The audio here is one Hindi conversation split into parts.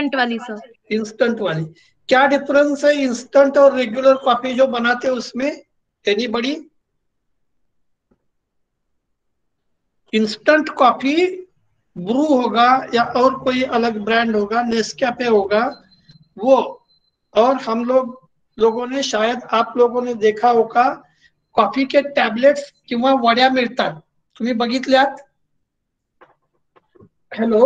इंस्टेंट वाली सर। इंस्टेंट वाली। क्या डिफरेंस है इंस्टेंट और रेगुलर कॉफी जो बनाते हैं उसमें? एनीबॉडी? इंस्टेंट कॉफी ब्रू होगा या और कोई अलग ब्रांड होगा, नेस्कैफे होगा वो, और हम लोगों ने, शायद आप लोगों ने देखा होगा, कॉफी के टॅबलेट्स किंवा वड्या मिळतात, तुम्ही बघितल्यात? Hello,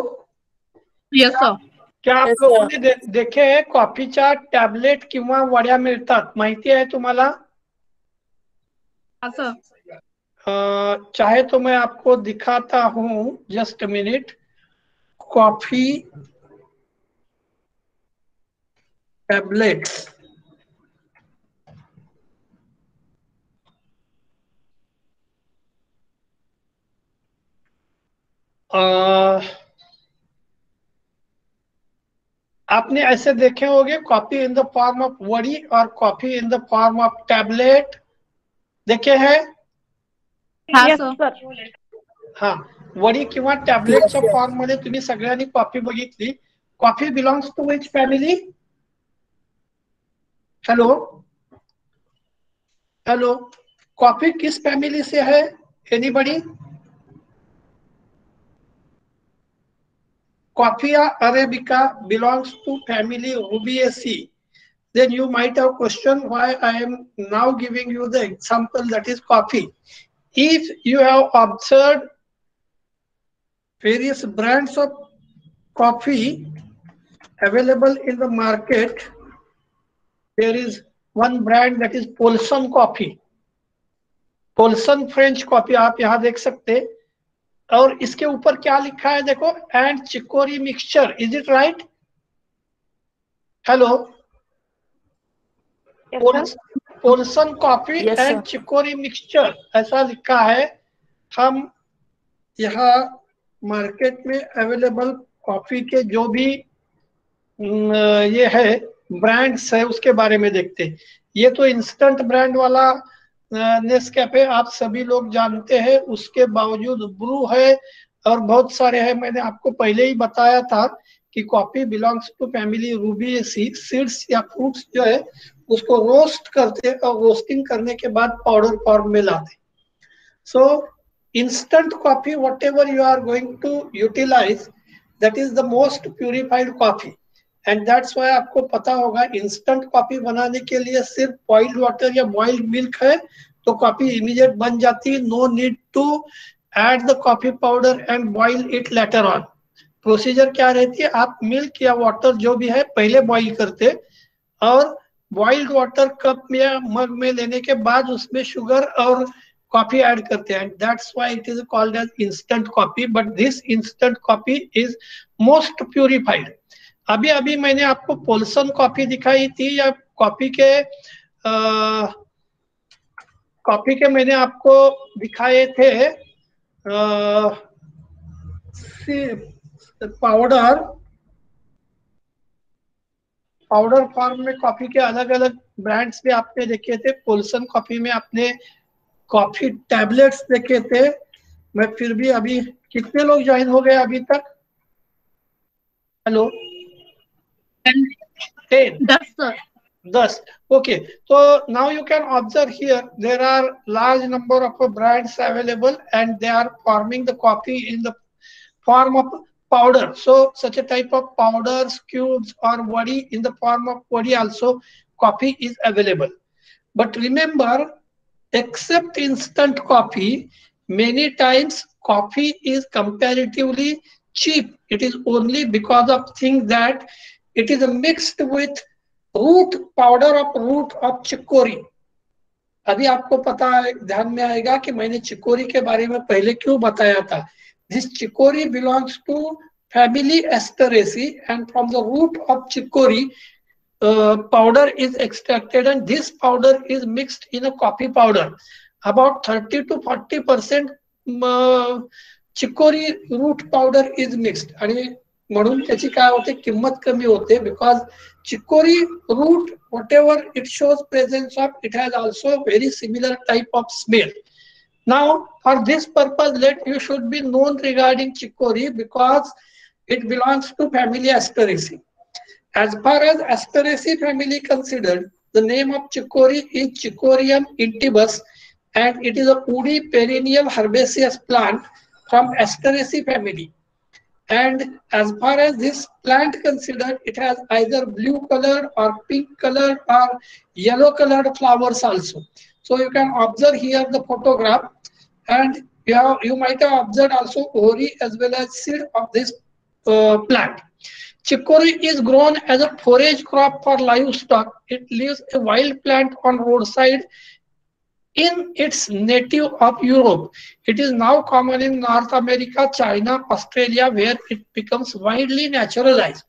yes sir. क्या आप लोगों ने देखे हैं कॉफीच्या टॅबलेट किंवा वड्या मिळतात, माहिती आहे तुम्हाला? हाँ सर। चाहे तो मैं आपको दिखाता हूँ, जस्ट मिनट। कॉफी टैबलेट्स, आपने ऐसे देखे होंगे coffee in the form of वड़ी और coffee in the form of tablet, देखे हैं? हाँ सर। हाँ, वडी किंवा टॅबलेटच्या फॉर्म मध्ये तुम्ही सगळ्यांनी कॉफी बघितली. Coffee belongs to which family? Hello hello, coffee किस फैमिली से है? Anybody? Coffea arabica belongs to family Rubiaceae. Then you might have questioned why I am now giving you the example, that is coffee. If you have observed various brands of coffee available in the market, there is one brand that is Polson coffee. Polson French coffee आप यहाँ देख सकते, और इसके ऊपर क्या लिखा है देखो, and chicory mixture, is it right? Hello, Polson coffee and chicory mixture ऐसा लिखा है. हम यहाँ मार्केट में अवेलेबल कॉफी के जो भी ये है ब्रांड्स है उसके बारे में देखते हैं. ये तो इंस्टेंट ब्रांड वाला नेस्कैफे आप सभी लोग जानते हैं, उसके बावजूद ब्रू है और बहुत सारे हैं. मैंने आपको पहले ही बताया था कि coffee belongs to family Rubiaceae. Seeds या फ्रूट्स जो है उसको रोस्ट करते और रोस्टिंग करने के बाद पाउडर फॉर्म में लाते. So instant coffee whatever you are going to utilise, that is the most purified coffee. And that's why आपको पता होगा इंस्टेंट कॉफी बनाने के लिए सिर्फ बॉइल्ड वाटर या बॉइल्ड मिल्क है तो कॉफी इमीडिएट बन जाती है. No need to add the coffee powder and boil it later on. Procedure क्या रहती है, आप मिल्क या वाटर जो भी है पहले बॉइल करते और बॉइल्ड वाटर कप में मग में लेने के बाद उसमें शुगर और कॉफी ऐड करते हैं. That's why it is called as instant coffee. But this instant coffee is most purified. अभी अभी मैंने आपको पोल्सन कॉफी दिखाई थी, या कॉफी के मैंने आपको दिखाए थे पाउडर फॉर्म में कॉफी के अलग अलग ब्रांड्स भी आपने देखे थे. पोल्सन कॉफी में आपने कॉफी टैबलेट्स देखे थे. मैं फिर भी अभी कितने लोग ज्वाइन हो गए अभी तक? Hello, 10. Okay, so now you can observe here there are large number of brands available and they are forming the coffee in the form of powder. So such a type of powders, cubes or wadi, in the form of wadi also coffee is available. But remember, except instant coffee, many times coffee is comparatively cheap. It is only because of things that it is mixed with root of chicory. अभी आपको पता है, ध्यान में आएगा कि मैंने चिकोरी के बारे में पहले क्यों बताया था. This chicory belongs to family Asteraceae and from the root of chicory powder is extracted and this powder is mixed in a coffee powder. About 30 to 40% chicory root powder is mixed आणि म्हणून त्याची काय होते, किंमत कमी होते. Because chicory root whatever it shows presence of, it has also very similar type of smell. Now for this purpose you should be known regarding chicory because it belongs to family Asteraceae. As far as Asteraceae family considered, the name of chicory is Chicorium intybus, and it is a woody perennial herbaceous plant from Asteraceae family. And as far as this plant considered, it has either blue colored or pink colored or yellow colored flowers also. So you can observe here the photograph, and you might have observed also ori as well as seed of this plant. Chicory is grown as a forage crop for livestock. It leaves a wild plant on roadside in its native of Europe. It is now common in North America, China, Australia, where it becomes widely naturalized.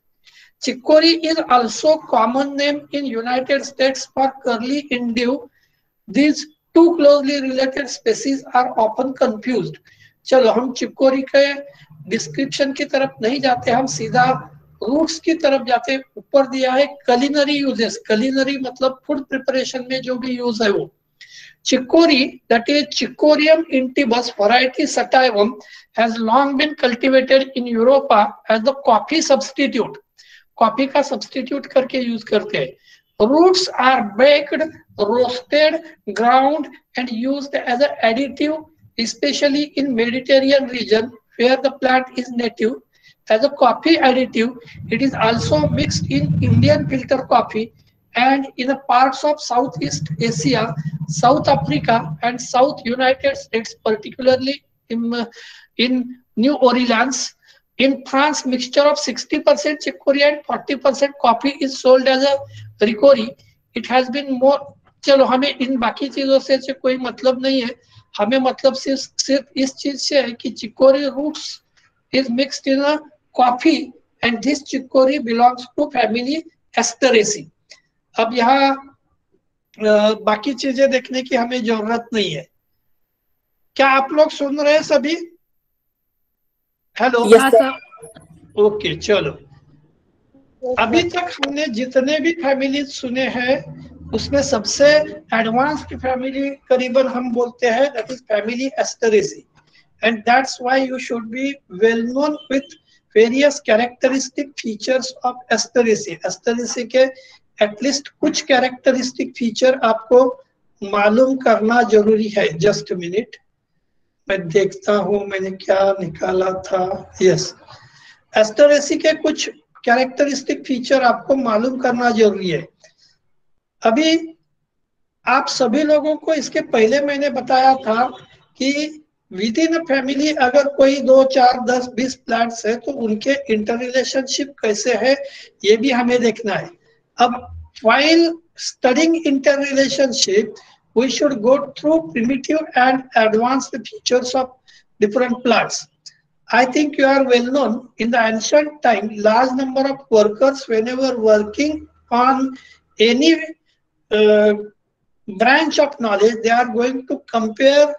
Chicory is also common name in United States for curly indigo. These two closely related species are often confused. चलो हम चिकोरी के डिस्क्रिप्शन की तरफ नहीं जाते, हम सीधा रूट्स की तरफ जाते हैं। ऊपर दिया है कलिनरी यूजेस, कलिनरी मतलब फूड प्रिपरेशन में जो भी यूज है वो। Chicory, that is Chicorium intybus variety sativum, has long been cultivated in Europe as the coffee substitute. Coffee का substitute करके use करते हैं। Roots are baked, roasted, ground, and used as an additive, especially in Mediterranean region where the plant is native. As a coffee additive, it is also mixed in Indian filter coffee and in the parts of Southeast Asia, South Africa, and South United States, particularly in New Orleans. In France, mixture of 60% chicory and 40% coffee is sold as a ricory. It has been more. चलो हमें इन बाकी चीजों से कोई मतलब नहीं है, हमें मतलब सिर्फ इस चीज से है कि chicory roots is mixed in a coffee and this chicory belongs to family Asteraceae. अब यहाँ बाकी चीजें देखने की हमें जरूरत नहीं है। क्या आप लोग सुन रहे हैं सभी? हेलो? ओके, चलो। अभी तक हमने जितने भी फैमिली सुने हैं उसमें सबसे एडवांस्ड फैमिली करीबन हम बोलते हैं that is family Asteraceae, and that's why you should be well known with various characteristic features of Asteraceae. Asteraceae के एटलीस्ट कुछ कैरेक्टरिस्टिक फीचर आपको मालूम करना जरूरी है। जस्ट मिनट, मैं देखता हूं मैंने क्या निकाला था। यस, एस्टेरेसी के कुछ कैरेक्टरिस्टिक फीचर आपको मालूम करना जरूरी है। अभी आप सभी लोगों को इसके पहले मैंने बताया था कि विद इन अ फैमिली अगर कोई 2, 4, 10, 20 प्लांट्स है तो उनके इंटर रिलेशनशिप कैसे है ये भी हमें देखना है। अब while studying interrelationship, we should go through primitive and advanced features of different plants. I think you are well known in the ancient time, large number of workers, whenever working on any branch of knowledge, they are going to compare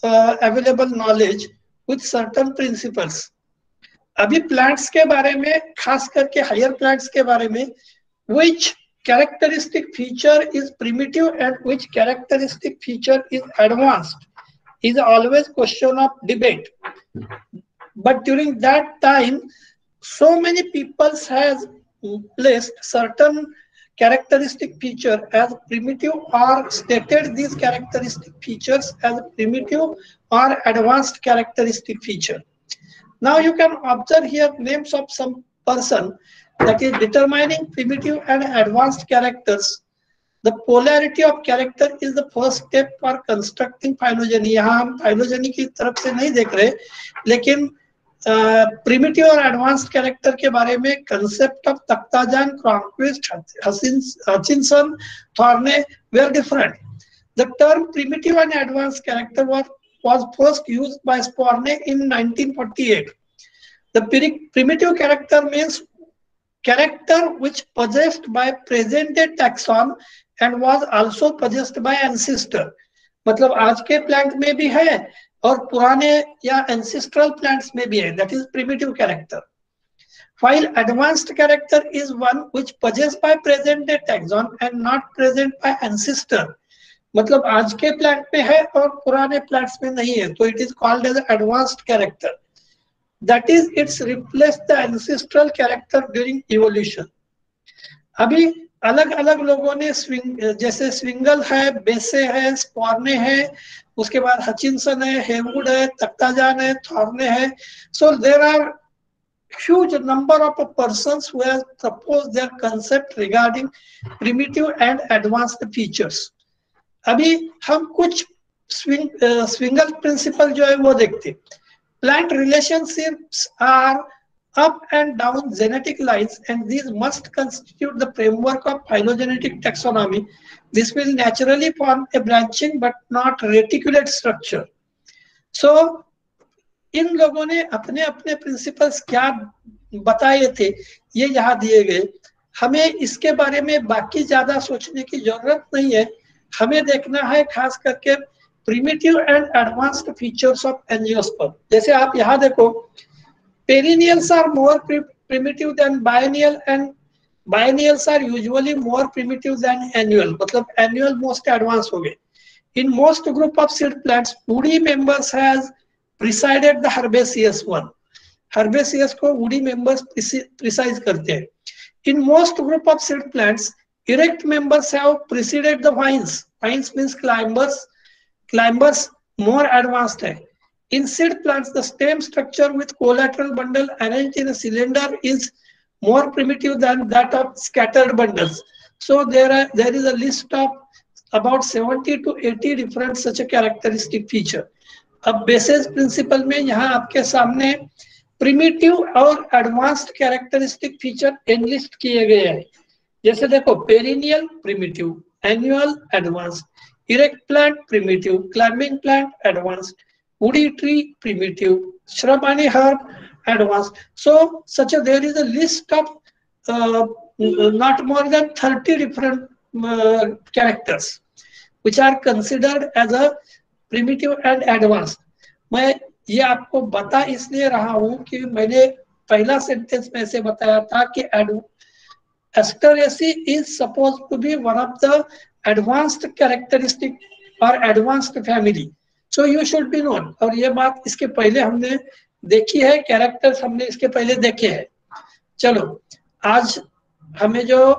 available knowledge with certain principles. अभी plants के बारे में, खास करके higher plants के बारे में, which characteristic feature is primitive and which characteristic feature is advanced is always question of debate. But during that time, so many people has placed certain characteristic feature as primitive or stated these characteristic features as primitive or advanced characteristic feature. Now you can observe here names of some person that is determining primitive and advanced characters. The polarity of character is the first step for constructing phylogeny. यहाँ हम phylogeny की तरफ से नहीं देख रहे, लेकिन primitive और advanced character के बारे में concept of Takhtajan, Cronquist, Hutchinson, Thorne were different. The term primitive and advanced character was first used by Sporne in 1948. The primitive character means character which possessed by present-day taxon and was also possessed by ancestor. मतलब आज के plant में भी है और पुराने या ancestral plants में भी है. That is primitive character. While advanced character is one which possessed by present-day taxon and not present by ancestor. मतलब आज के plant में है और पुराने plants में नहीं है, तो it is called as advanced character. That is, it's replaced the ancestral character during evolution. अभी अलग अलग लोगों ने स्विंग, जैसे स्विंगल है, बेसे है, स्पॉर्ने है, उसके बाद हचिनसन है, हेवुड है, तख्ताजान है, थॉर्ने है. So there are huge number of persons who have proposed their concept regarding primitive and advanced features. अभी हम कुछ स्विंगल प्रिंसिपल जो है वो देखते. Plant relationships are up and down genetic lines, and these must constitute the framework of phylogenetic taxonomy. This will naturally form a branching but not reticulate structure. So, इन लोगों ने अपने अपने प्रिंसिपल्स क्या बताए थे, ये यहाँ दिए गए. हमें इसके बारे में बाकी ज्यादा सोचने की जरूरत नहीं है. हमें देखना है खास करके primitive and advanced features of angiosperm. जैसे आप यहाँ देखो, perennials are more primitive than biennial, and biennials are usually more primitive than annual. मतलब एनुअल मोस्ट एडवांस हो गए. In most group of seed plants, woody members has preceded the herbaceous one. Herbaceous को वुडी मेंबर्स प्रिसाइज करते हैं. In most group of seed plants, erect members have preceded the vines. Vines means climbers. Climbers more advanced है. In seed plants, the stem structure with collateral bundle arranged in a cylinder is more primitive than that of scattered bundles. So there is a list of about 70 to 80 different such a characteristic feature. अब बेसिस प्रिंसिपल में यहाँ आपके सामने प्रिमिटिव और एडवांस्ड कैरेक्टरिस्टिक फीचर एनलिस्ट किए गए हैं. जैसे देखो, perennial primitive, annual advanced, erect plant primitive, climbing plant advanced, woody tree primitive, shrub and herb advanced. So such a there is a list of not more than 30 different characters which are considered as a primitive and advanced. मैं ये आपको बता इसलिए रहा हूं कि मैंने पहला सेंटेंस में से बताया था कि Asteraceae is supposed to be one of the advanced characteristic or advanced family. So you should be known. और ये बात इसके पहले हमने देखी है, कैरेक्टर्स हमने इसके पहले देखे हैं. चलो, आज हमें जो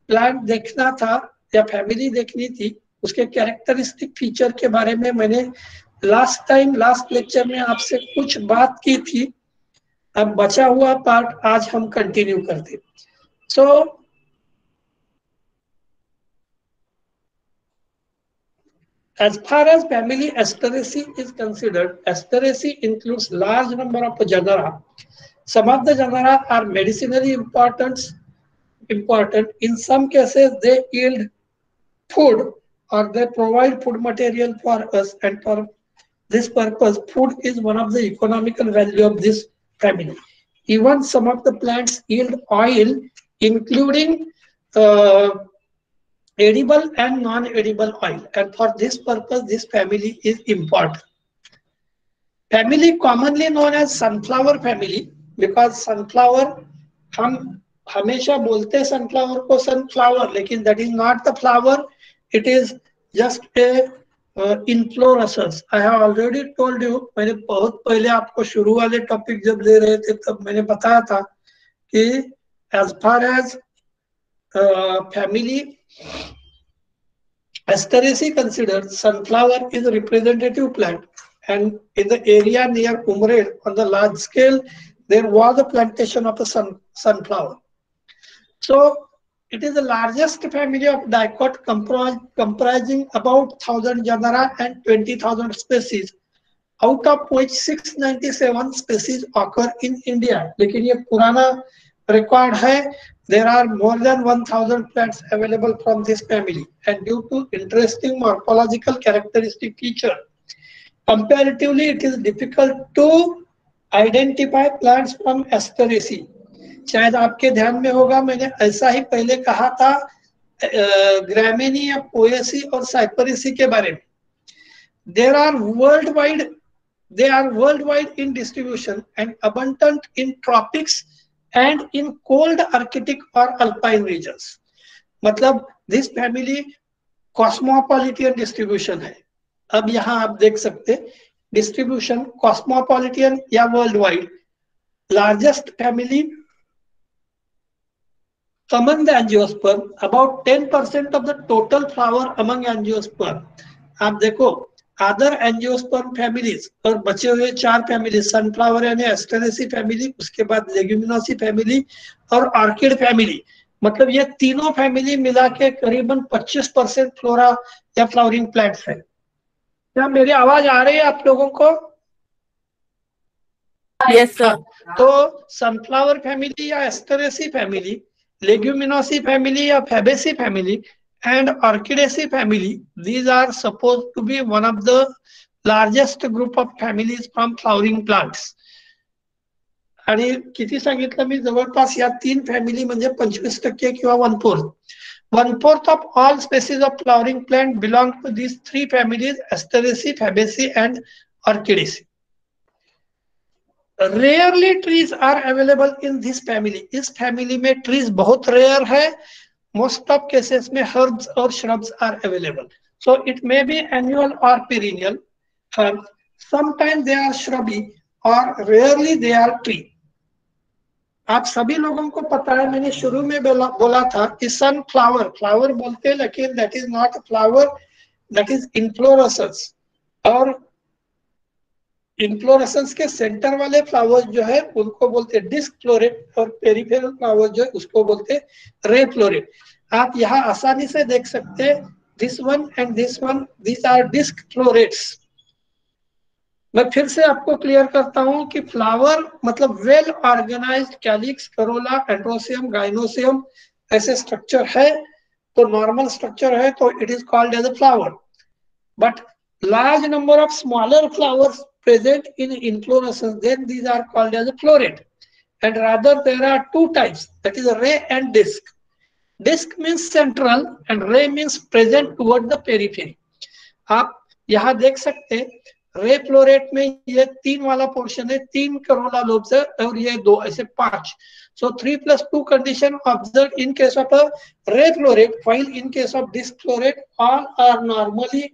प्लांट देखना था या फैमिली देखनी थी, उसके कैरेक्टरिस्टिक फीचर के बारे में मैंने लास्ट लेक्चर में आपसे कुछ बात की थी. अब बचा हुआ पार्ट आज हम कंटिन्यू करते. So as far as family Asteraceae is considered, Asteraceae includes large number of genera. Some of the genera are medicinally important. In some cases, they yield food or they provide food material for us, and for this purpose, food is one of the economical value of this family. Even some of the plants yield oil, including edible and non-edible oil, and for this purpose this family is important. Family commonly known as sunflower family, because sunflower, हम हमेशा बोलते हैं sunflower को sunflower, लेकिन that is not the flower, it is just a inflorescence. I have already told you, मैंने बहुत पहले आपको शुरू वाले टॉपिक जब दे रहे थे तब मैंने बताया था कि as far as family Asteraceae considered, sunflower is a representative plant, and in the area near Umred on the large scale there was a plantation of a sunflower. So it is the largest family of dicot, comprising about 1,000 genera and 20,000 species, out of which 697 species occur in India. लेकिन ये पुराना record है. There are more than 1,000 plants available from this family, and due to interesting morphological characteristic feature, comparatively it is difficult to identify plants from Asteraceae. शायद आपके ध्यान में होगा, मैंने ऐसा ही पहले कहा था ग्रामिनी या पोएसी और साइपरेसी के बारे में. They are worldwide in distribution and abundant in tropics and in cold Arctic or alpine regions. मतलब this family cosmopolitan distribution है. अब यहाँ आप देख सकते distribution cosmopolitan या worldwide. Largest family among the angiosperm, about 10% of the total flower among angiosperm. आप देखो अदर एंजियोस्पर्म फैमिलीज और बचे हुए 4 फैमिली, सनफ्लावर यानी एस्टेरेसी फैमिली, उसके बाद लेग्यूमिनोसी फैमिली और ऑर्किड फैमिली, मतलब ये तीनों फैमिली मिला के करीबन 25% फ्लोरा या फ्लावरिंग प्लांट्स है। क्या मेरी आवाज आ रही है आप लोगों को? Yes sir. तो सनफ्लावर फैमिली या एस्टेरेसी फैमिली, लेग्यूमिनोसी फैमिली या Fabaceae family and Orchidaceae family, these are supposed to be one of the largest group of families from flowering plants. आणि किती सांगितलं मी, जवळपास या 3 फॅमिली म्हणजे 25% किंवा 1/4. 1/4 of all species of flowering plant belong to these 3 families, Asteraceae, Fabaceae and Orchidaceae. Rarely trees are available in this family. इस फैमिली में ट्रीज बहुत रेयर है। Most of cases में herbs or shrubs are available. So it may be annual or perennial herbs. Sometimes they are shrubby or rarely they are tree. आप सभी लोगों को पता है, मैंने शुरू में बोला था कि sunflower, फ्लावर बोलते हैं लेकिन that is not a flower, that is inflorescence. और इन्फ्लोरेसेंस के सेंटर वाले फ्लावर्स जो है उनको बोलते हैं डिस्क फ्लोरेट और पेरिफेरल फ्लावर जो है उसको बोलते हैं रे फ्लोरेट। आप यहाँ आसानी से देख सकते हैं this one and this one, this are disc florets. मैं फिर से आपको क्लियर करता हूं कि फ्लावर मतलब well organised calyx, corolla, androecium, gynoecium ऐसे स्ट्रक्चर है, तो नॉर्मल स्ट्रक्चर है तो it is called as a flower. But large number of smaller flowers present in inflorescence, then these are called as a floret. And rather there are 2 types, that is a ray and disc. Disc means central and ray means present toward the periphery. आप यहाँ देख सकते हैं रे फ्लोरेट में ये 3 वाला पोर्शन है, 3 करोला लोब्स है और ये 2 ऐसे 5. So 3 + 2 condition observed in case of a ray floret, while in case of disc floret all are normally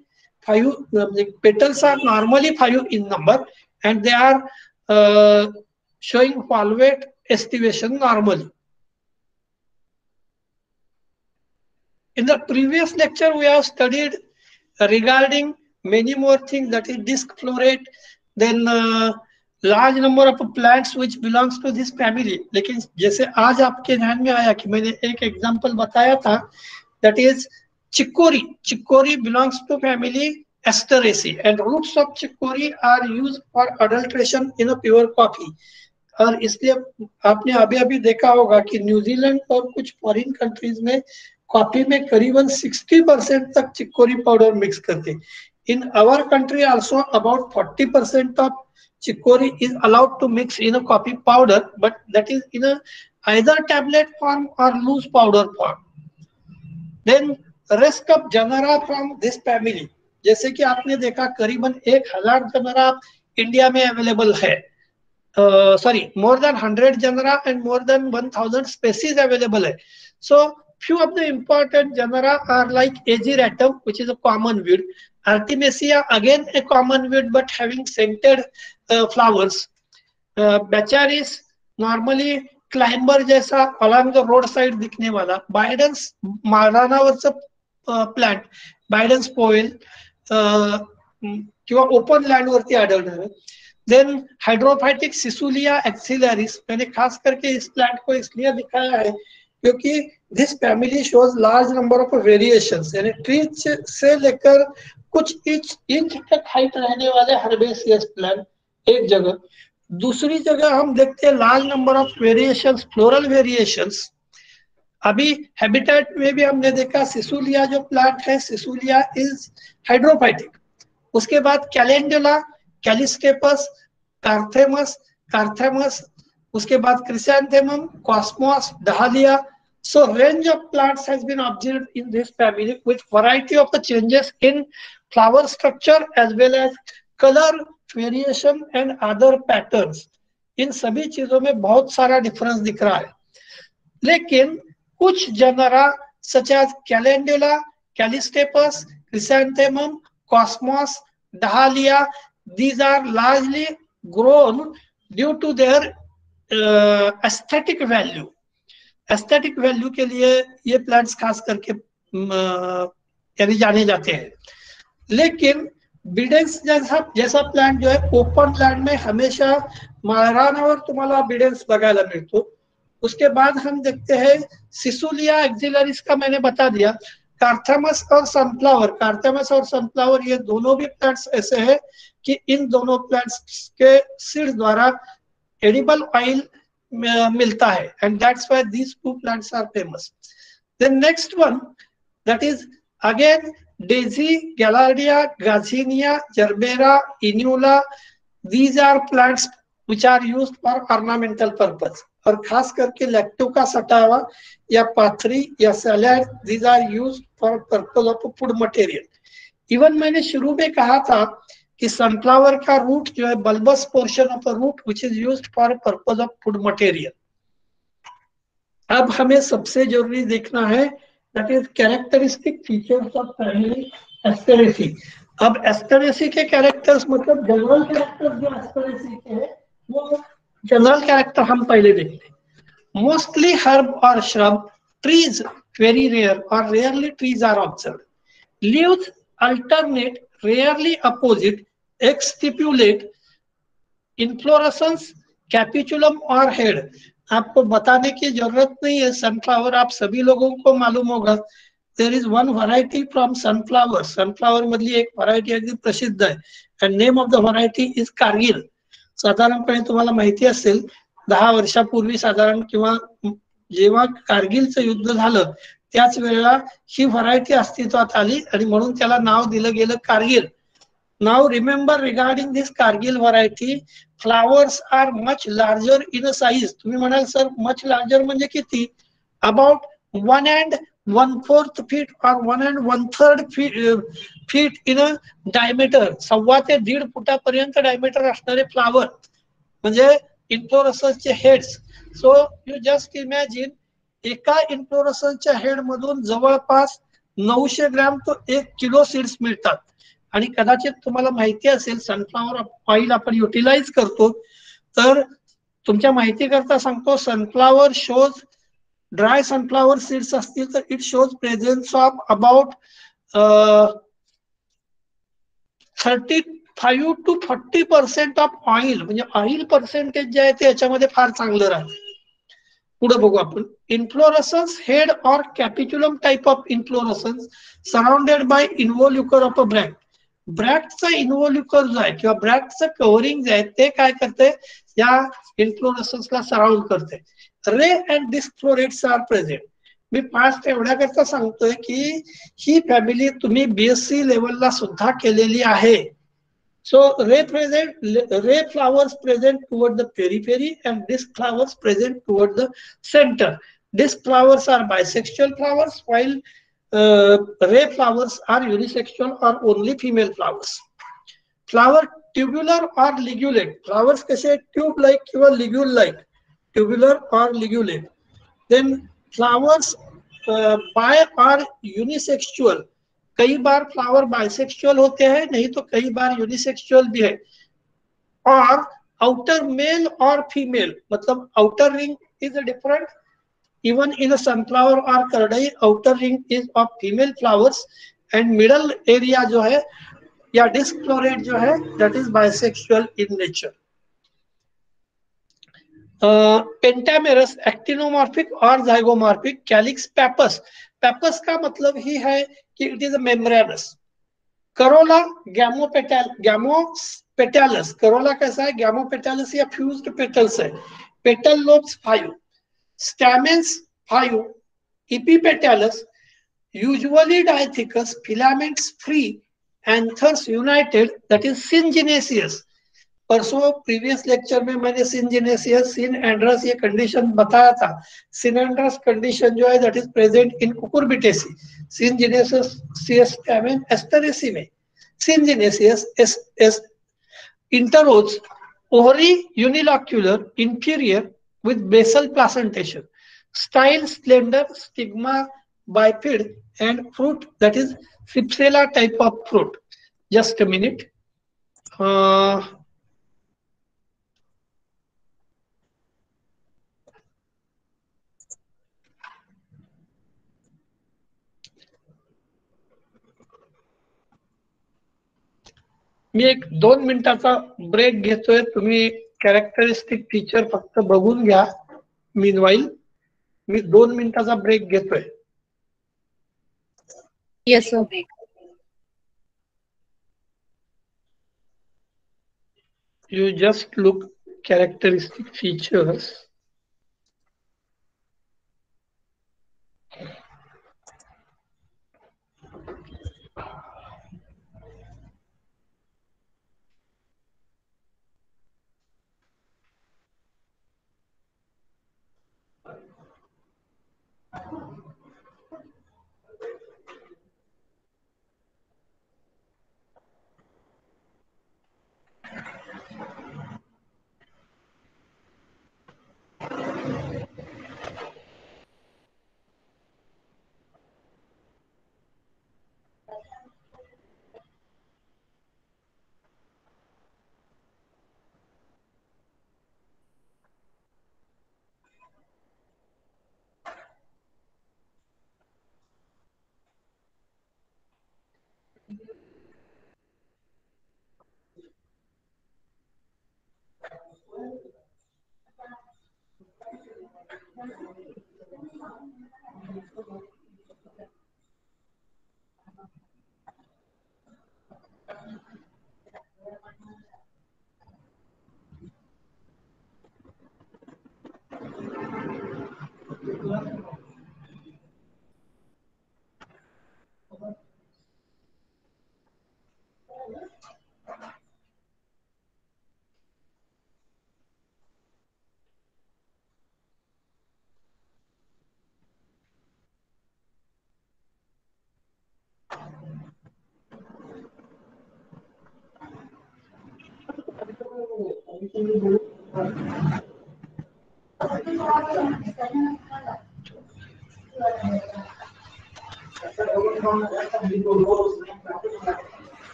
5, the petals are normally 5 in number and they are showing valvate estivation normally. In the previous lecture we have studied regarding many more things, that is disc floret, then large number of plants which belongs to this family. लेकिन जैसे आज आपके ध्यान में आया कि मैंने एक एग्जांपल बताया था, that is chicory. Chicory belongs to family Asteraceae and roots of chicory are used for adulteration in a pure coffee. और इसलिए आपने अभी देखा होगा कि न्यूजीलैंड और कुछ फॉरेन कंट्रीज में कॉफी में करीबन 60% तक चिकोरी पाउडर मिक्स करते हैं। In our country also about 40% of chicory is allowed to mix in a coffee powder, but that is in a either tablet form or loose powder form. Then rest of genera from this family, जैसे कि आपने देखा करीबन 1000 जनरा इंडिया में अवेलेबल है, sorry, more than 100 genera and more than 1000 species available है. So few of the important genera are like Ageratum, which is a common weed, Artemisia, again a common weed but having scented flowers, Baccharis, normally climber जैसा along the road side दिखने वाला, Bidens, मारानावरचं प्लांट, बायडन्स पोएल किंवा ओपन लँड वरती आढळणार है। देन हाइड्रोफाइटिक सिसुलिया एक्सिलरिस, मैंने खास करके इस प्लांट को इसलिए दिखाया है क्योंकि this family shows large number of variations, यानी ट्रीज से लेकर कुछ इंच तक हाइट रहने वाले हर्बेसियस प्लांट एक जगह। दूसरी जगह हम देखते हैं large number of variations, floral variations. अभी हैबिटेट में भी हमने देखा सिसुलिया जो प्लांट है, सिसुलिया इज हाइड्रोफाइटिक। उसके बाद कैलेंडुला, कैलिस्टेपस, कार्थेमस, उसके बाद chrysanthemum, cosmos, dahlia. So range of plants has been observed in this family with variety of the changes in flower structure as well as color variation and other patterns. इन सभी चीजों में बहुत सारा डिफरेंस दिख रहा है। लेकिन कुछ genre such as Calendula, Callisteppus, Chrysanthemum, Cosmos, Dahlia, these are largely grown due to their aesthetic value. Aesthetic value के लिए ये प्लांट्स खास करके यानी जाने जाते हैं। लेकिन बिडेन्स जैसा प्लांट जो है ओपन लँड में हमेशा माळरानावर तुम्हाला बिडेन्स बघायला मिळतो। उसके बाद हम देखते हैं सिसुलिया एक्सिलरिस का मैंने बता दिया। कार्थेमस और सनफ्लावर ये दोनों भी प्लांट्स ऐसे हैं कि इन दोनों प्लांट्स के सीड द्वारा एडिबल ऑयल मिलता है, and that's why these two plants are famous. Then next one, that is again daisy, gaillardia, garcinia, gerbera, inula. These are plants which are used for ornamental purpose, और खास करके लैक्टोका सटावा या पाथरी या salad, these are used for purpose of food material। Even मैंने शुरू में कहा था कि सनफ्लावर का रूट जो है bulbous portion of a root which is used for purpose of food material. अब हमें सबसे जरूरी देखना है that is characteristic features of family Asteraceae। अब एस्टेरेसी के कैरेक्टर्स मतलब जनरल कैरेक्टर्स जो एस्टेरेसी के हैं वो जनरल कैरेक्टर हम पहले देखते हैं। मोस्टली हर्ब और श्रब, ट्रीज वेरी रेयर और rarely trees are observed. Leaves alternate, rarely opposite, exstipulate, inflorescence capitulum और हेड। आपको बताने की जरूरत नहीं है, सनफ्लावर आप सभी लोगों को मालूम होगा। There is one variety from sunflower, sunflower मधली एक व्हरायटी अगदी प्रसिद्ध आहे, and name of the variety is Cargill. साधारणपणे तुम्हाला माहिती असेल 10 वर्षापूर्वी साधारण किंवा जेव्हा कारगिलचं युद्ध झालं त्याच वेळेला ही व्हरायटी अस्तित्वात आली आणि म्हणून त्याला नाव दिलं गेलं Kargil. Now remember regarding this Kargil variety, flowers are much larger in a size। तुम्ही म्हणाल सर much larger म्हणजे किती? About 1 and 1/4 feet or 1 and 1/3 feet in a diameter। 1.25 ते 1.5 फुटापर्यंत डायमीटर असणारे फ्लावर म्हणजे इन्फ्लोरेसन्सचे heads. So you just imagine एका इन्फ्लोरेसन्सच्या हेड मधून जवळपास 900 ग्रॅम तो 1 किलो सीड्स मिळतात। आणि कदाचित तुम्हाला माहिती असेल सनफ्लावर ऑइल आपण युटिलाइज करतो, तर तुमच्या माहिती करता सांगतो sunflower shows dry sunflower seeds असतील तर it shows presence of about 35 to 40% of oil, म्हणजे ऑइल पर्सेंटेज जे आहे ते याच्यामध्ये फार चांगलं राहते। पुढे बघू आपण इन्फ्लोरेसन्स हेड और capitulum type of inflorescence surrounded by involucre of a bract. ब्रॅक्टचा इन्व्होल्युकर जो आहे किंवा ब्रॅक्टचं कव्हरिंग जे आहे ते काय करते या इन्फ्लोरेसन्सला सराउंड करते। Ray and disc florets are present. मी फास्ट एवढ्या करता सांगतोय की ही फॅमिली तुम्ही बीएससी लेवलला सुद्धा केलेली आहे। सो रे flowers present toward the periphery and disc flowers present toward the center। Disc flowers are bisexual flowers while ray flowers are unisexual or only female flowers। Flower tubular or ligulate। Flowers कसे ट्यूब लाइक किंवा ligule like, tubular or ligulate। Then flowers bi or unisexual। कई बार फ्लावर बाइसेक्सुअल होते हैं, नहीं तो कई बार यूनिसेक्सुअल भी है। और आउटर मेल और फीमेल, मतलब outer ring is different even in a sunflower और करडई, outer ring is of female flowers and middle area जो है या डिस्क फ्लोरेट जो है that is bisexual in nature. Pentamerous, actinomorphic और जाइगोमॉर्फिक। कैलिक्स पैपस, पैपस का मतलब ही है कि it is a membranous. Corolla gamopetalous, corolla कैसा है गैमोपेटैलस या फ्यूज्ड पेटल्स है। Petal lobes 5, स्टैमेंस 5, epipetalous usually dithecous, filaments free, anthers united that is syngenesious. परसों प्रीवियस लेक्चर में मैंने सिनजिनेसियस, सिन एंड्रस ये कंडीशन बताया था। सिन एंड्रस कंडीशन जो है that is present in Cucurbitaceae. Syngenesious stamen Asteraceae में, सिनजिनेसियस इंटरोज ovary unilocular inferior with basal placentation, style slender, stigma bifid and fruit that is Cypsela type of fruit। Just a minute। मी एक 2 मिनिटाचा ब्रेक घेतोय, तुम्ही कॅरेक्टरिस्टिक फीचर फक्त बघून घ्या. मीनवाईल मी 2 मिनिटाचा ब्रेक घेतोय. Yes, sir. You just look characteristic features.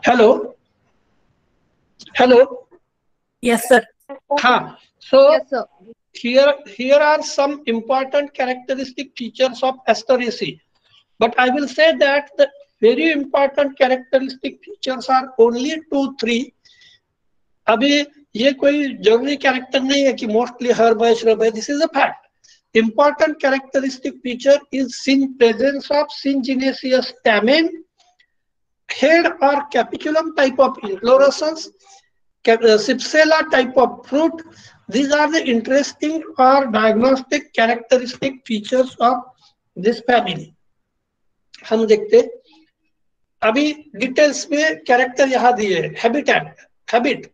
Hello. Hello. Yes, sir. So Yes, sir. here are some important characteristic features of Asteraceae. But I will say that the very important characteristic features are only 2-3. अभी ये कोई जरूरी कैरेक्टर नहीं है कि मोस्टली हर्ब है, श्रब है. This is a fact. Important characteristic feature is presence of syngenesious stamen, head or capitulum type of inflorescence, cypsela type of fruit. These are the interesting or diagnostic characteristic features of this family. हम देखते अभी डिटेल्स में कैरेक्टर यहाँ दिए. Habit.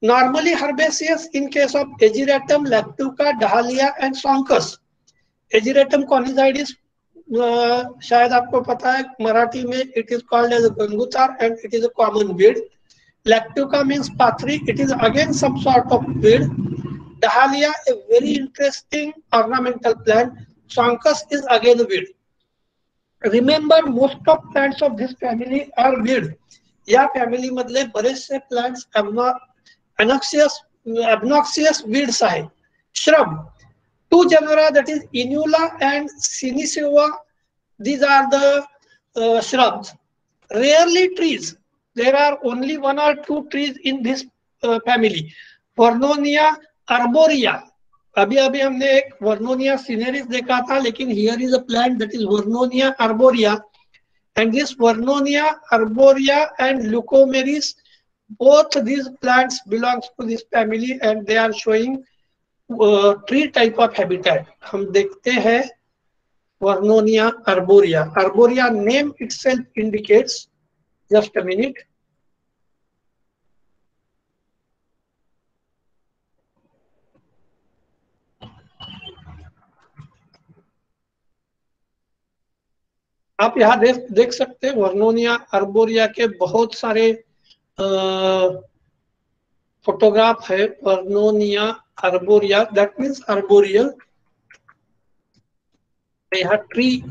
Normally herbaceous in case of Ageratum, Lactuca, Dahlia and Sonchus. Ageratum conizidis शायद आपको पता है मराठी में it is called as a गंगूचार and it is a common weed. Lactuca means pathri, it is again some sort of weed. Dahlia a very interesting ornamental plant. Sonchus is again a weed. Remember most of plants of this family are weed. या फॅमिली मधले बरेचसे प्लांट्स obnoxious weeds आहे. Shrub. 2 genera, that is Inula and Sinicea. These are the shrubs. Rarely trees. There are only 1 or 2 trees in this family. Vernonia arborea. अभी हमने एक Vernonia cineris देखा था, लेकिन here is a plant that is Vernonia arborea. And this Vernonia arborea and Leucomeris, both these plants belongs to this family and they are showing tree type of habitat. हम देखते हैं Vernonia arborea. Arborea name itself indicates. Just a minute. आप यहाँ देख सकते हैं वर्नोनिया अर्बोरिया के बहुत सारे फोटोग्राफ है. Vernonia arborea, that means arboreal. यहाँ ट्री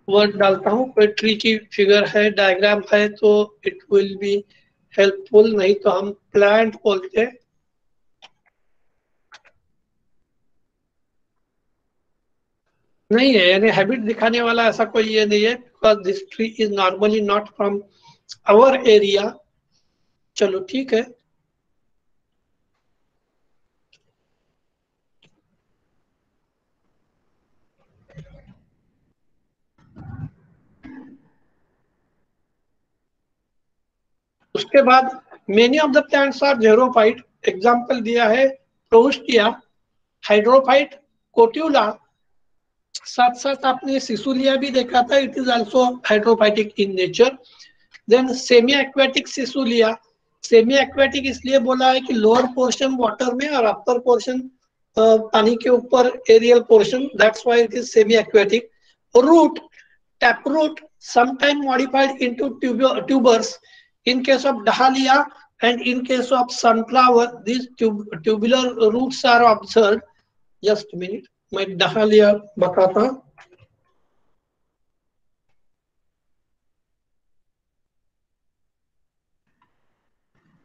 वर्ड डालता हूँ, कोई ट्री की फिगर है, डायग्राम है तो इट विल बी हेल्पफुल, नहीं तो हम प्लांट बोलते हैं. नहीं है, यानी हैबिट दिखाने वाला ऐसा कोई ये नहीं है, because this tree is normally not from our area. चलो ठीक है। उसके बाद many of the plants are xerophyte, example दिया है प्रोस्टिया, हाइड्रोफाइट, कोट्यूला। साथ साथ आपने सिसुलिया भी देखा था, it is also hydrophytic in nature. Then semi aquatic Caesulia, semi aquatic इसलिए बोला है कि लोअर पोर्शन वाटर में और अपर पोर्शन पानी के ऊपर aerial portion, that's why it is semi aquatic. Root, taproot sometime modified into tubers in case of dahlia, and in case of sunflower these tubular roots are observed। just a minute, मैं dahlia बताता।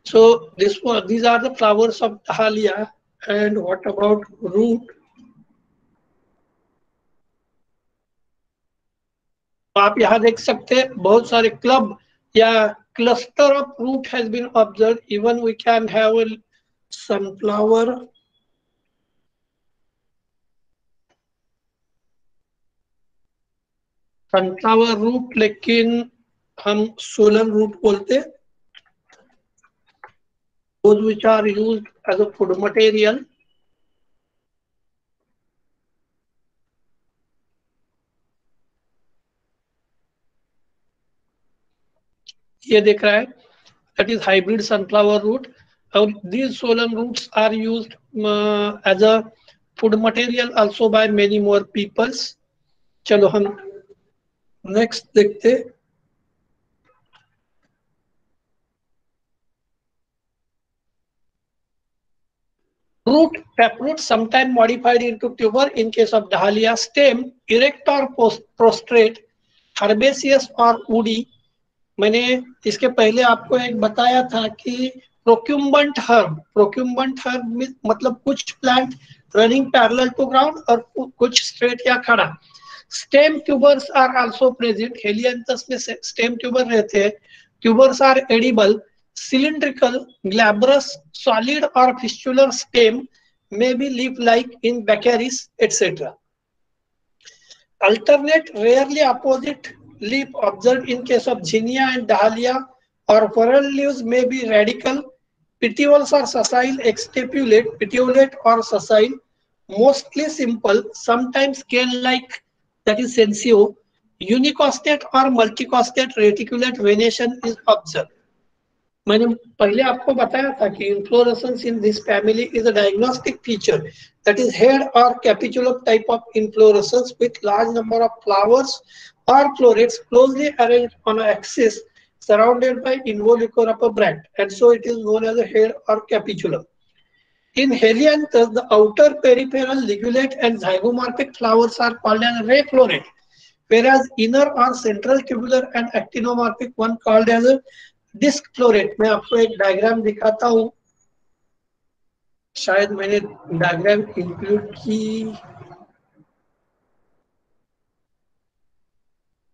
so these are the flowers of dahlia, and what about root? आप यहाँ देख सकते हैं बहुत सारे क्लब या cluster of root has been observed। even we can have a sunflower root, लेकिन हम सोलन रूट बोलते, those which are used as a food material। ये देख रहा है, that is hybrid sunflower root, और these solan roots are used as a food material also by many more peoples। चलो हम नेक्स्ट देखते। root, taproot sometime modified into tuber in case of dahlia। stem erect or prostrate, herbaceous or woody। मैंने इसके पहले आपको एक बताया था कि प्रोक्यूम्बंट हर्ब मतलब कुछ plant running parallel to ground और कुछ स्ट्रेट या खड़ा। Stem tubers are also present, Helianthus में स्टेम ट्यूबर रहते हैं। Tubers are edible, cylindrical, glabrous, solid or fistular stem, may be leaf-like in Baccharis, etc. Alternate, rarely opposite leaf observed in case of zinnia and dahlia, or whorl leaves may be radical. Petioles are sessile, exstipulate, petiolate or sessile, mostly simple, sometimes cane-like, that is sensio. Unicostate or multicostate reticulate venation is observed। मैंने पहले आपको बताया था कि inflorescence in this family is a diagnostic feature, that is head or capitulum type of inflorescence with large number of flowers or florets closely arranged on an axis surrounded by involucre of a brand, and so it is known as a head or capitulum। In Helianthus, the outer peripheral ligulate and zygomorphic flowers are called as ray floret, whereas inner or central tubular and actinomorphic one called as a disc floret. मैं आपको एक डायग्राम दिखाता हूँ, शायद मैंने डायग्राम इंक्लूड की,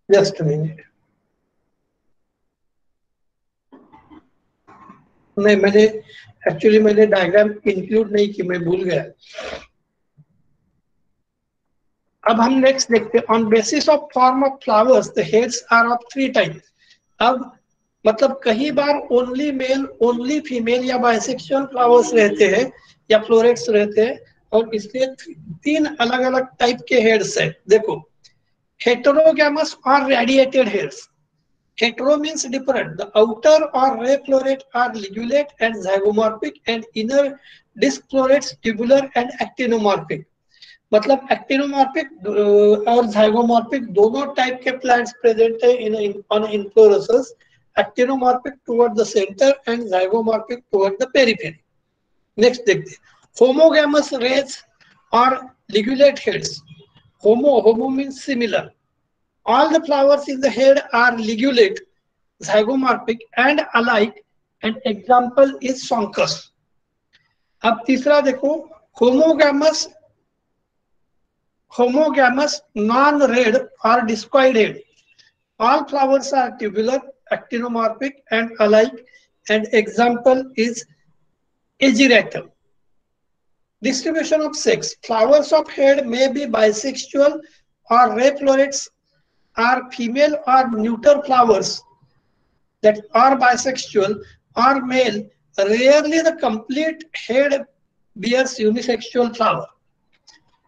जस्ट मिनट। नहीं, मैंने डायग्राम इंक्लूड नहीं की, मैं भूल गया। अब हम नेक्स्ट देखते हैं। On basis of form of flowers the heads are of 3 types. अब मतलब कई बार ओनली मेल ओनली फीमेल या बाइसेक्सुअल फ्लावर्स रहते हैं या फ्लोरेट्स रहते हैं, और इसलिए 3 अलग अलग टाइप के हेड्स है। देखो, हेटेरोगैमस और radiated heads. hetero means different, the outer or ray floret are ligulate and zygomorphic, and inner disc florets tubular and actinomorphic। मतलब एक्टिनोमॉर्फिक और जाइगोमॉर्फिक दोनों टाइप के प्लांट्स प्रेजेंट है in on inflorescence. Actinomorphic toward the centre and zygomorphic toward the periphery. Next देखते हैं, होमोगैमस रेज और ligulate heads. Homo means similar, all the flowers in the head are ligulate, zygomorphic and alike, and example is sonchus। अब तीसरा देखो, homogamous homogamous, non-red or discoided. All flowers are tubular, actinomorphic and alike, and example is ageratum. Distribution of sex. Flowers of head may be bisexual or ray florets are female or neuter flowers that are bisexual or male. Rarely the complete head bears unisexual flower.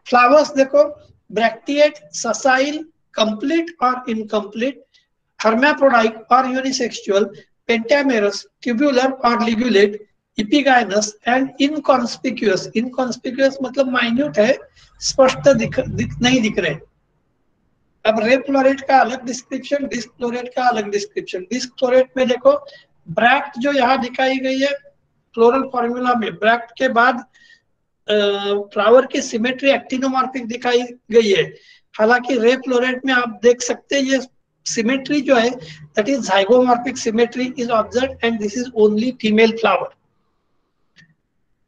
Flowers देखो bracteate, sessile, complete or incomplete, hermaphrodite or unisexual, pentamerous, tubular or ligulate, epigynous and inconspicuous. Inconspicuous मतलब minute है, स्पष्ट नहीं दिख रहे. अब रे फ्लोरेट का अलग डिस्क्रिप्शन, डिस्क फ्लोरेट का अलग डिस्क्रिप्शन. डिस्क फ्लोरेट में देखो ब्रैक्ट जो यहाँ दिखाई गई है फ्लोरल फॉर्मूला में, ब्रैक्ट के बाद फ्लावर की सिमेट्री एक्टिनोमॉर्फिक दिखाई गई है. हालांकि रे फ्लोरेट में आप देख सकते हैं ये सिमेट्री जो है that is zygomorphic symmetry is observed and this is only female flower.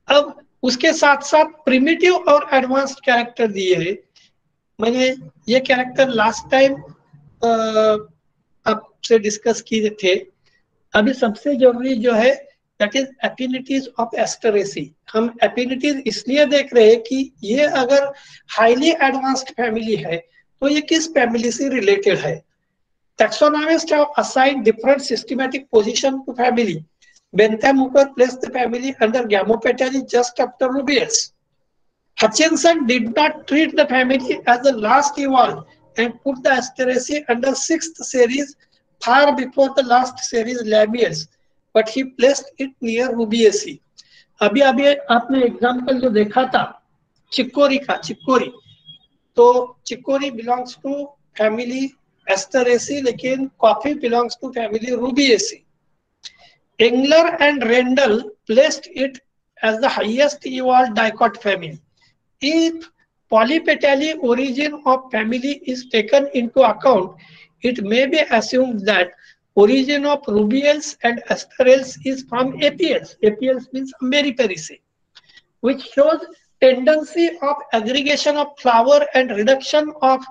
अब उसके साथ साथ प्रिमिटिव और एडवांस्ड कैरेक्टर दिए हैं. मैंने ये कैरेक्टर लास्ट टाइम आपसे डिस्कस किए थे. अभी सबसे जरूरी जो है that is affinities of Asteraceae. हम एफिनिटीज इसलिए देख रहे हैं कि ये अगर हाईली एडवांस्ड फैमिली है तो ये किस फैमिली से रिलेटेड है. Taxonomist have assigned different systematic position to family. Bentham Hooker placed the family under gamopetalae just after Rubiales. Hutchinson did not treat the family as the last evolved and put the Asteraceae under 6th series far before the last series Labius, but he placed it near Rubiaceae. अभी आपने एग्जांपल जो देखा था चिकोरी का, चिकोरी तो chicory belongs to family Asteraceae लेकिन coffee belongs to family Rubiaceae. Engler and Rendell placed it as the highest evolved dicot family. If polypetally origin of family is taken into account, it may be assumed that origin of Rubiales and Asterales is from Apiales. Apiales means Ameriperaceae, which shows tendency of aggregation of flower and reduction of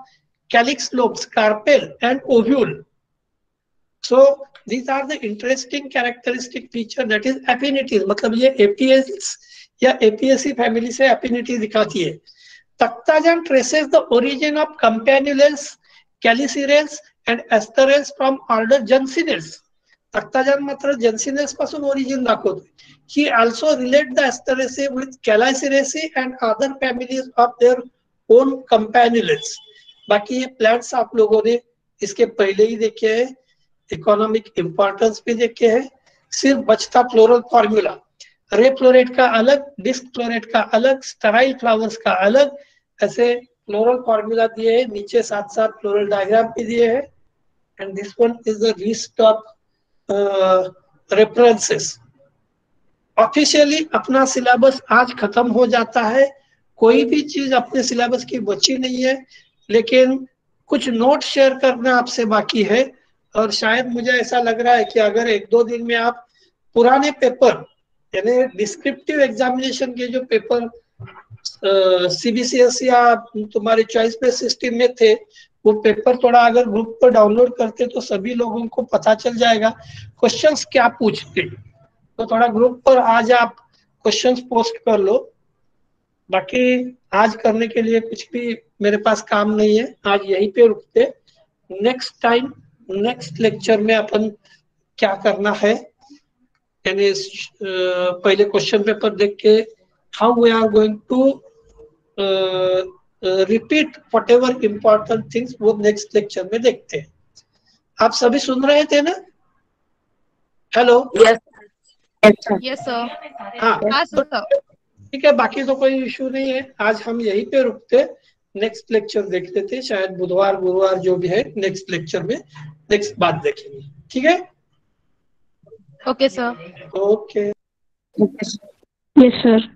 calyx lobes, carpel and ovule. So these are the interesting characteristic feature that is affinities. मतलब ये Apiales या एपीएससी फैमिली से एफिनिटी दिखाती है. Takhtajan traces the origin of Campanulales, Calycerales and Asterales from order Gentianales. Takhtajan मतलब जेन्सिनेल्स पासून ओरिजिन दाखवतो. He also relate the Asteraceae with Calyceraceae and other families of their own Campanulales. बाकी ये प्लांट्स आप लोगों ने इसके पहले ही देखे हैं, इकोनॉमिक इंपॉर्टेंस भी देखे हैं. सिर्फ बचता फ्लोरल फॉर्मूला. रे फ्लोरेट का अलग, डिस्क फ्लोरेट का अलग, स्टेराइल फ्लावर्स का अलग, ऐसे फ्लोरल फॉर्मूला दिए हैं. नीचे साथ साथ फ्लोरल डायग्राम भी दिए हैं. And this one is the list of references. Officially अपना सिलेबस आज खत्म हो जाता है. कोई भी चीज अपने सिलेबस की बची नहीं है, लेकिन कुछ नोट शेयर करना आपसे बाकी है. और शायद मुझे ऐसा लग रहा है कि अगर 1-2 दिन में आप पुराने पेपर यानी डिस्क्रिप्टिव एग्जामिनेशन के जो पेपर सीबीसीएस या तुम्हारे चॉइस बेस्ड सिस्टम में थे वो पेपर थोड़ा अगर ग्रुप पर डाउनलोड करते तो सभी लोगों को पता चल जाएगा क्वेश्चंस क्या पूछते. तो थोड़ा ग्रुप पर आज आप क्वेश्चंस पोस्ट कर लो. बाकी आज करने के लिए कुछ भी मेरे पास काम नहीं है. आज यहीं पे रुकते. नेक्स्ट टाइम नेक्स्ट लेक्चर में अपन क्या करना है यानी पहले क्वेश्चन पेपर देख के how we are going to repeat whatever important things वो नेक्स्ट लेक्चर में देखते हैं. आप सभी सुन रहे थे ना? हेलो. Yes sir. हाँ ठीक है. बाकी तो कोई इशू नहीं है. आज हम यहीं पे रुकते. नेक्स्ट लेक्चर देख लेते. शायद बुधवार गुरुवार जो भी है नेक्स्ट लेक्चर में नेक्स्ट बात देखेंगे. ठीक है. Okay sir. Okay. Yes sir.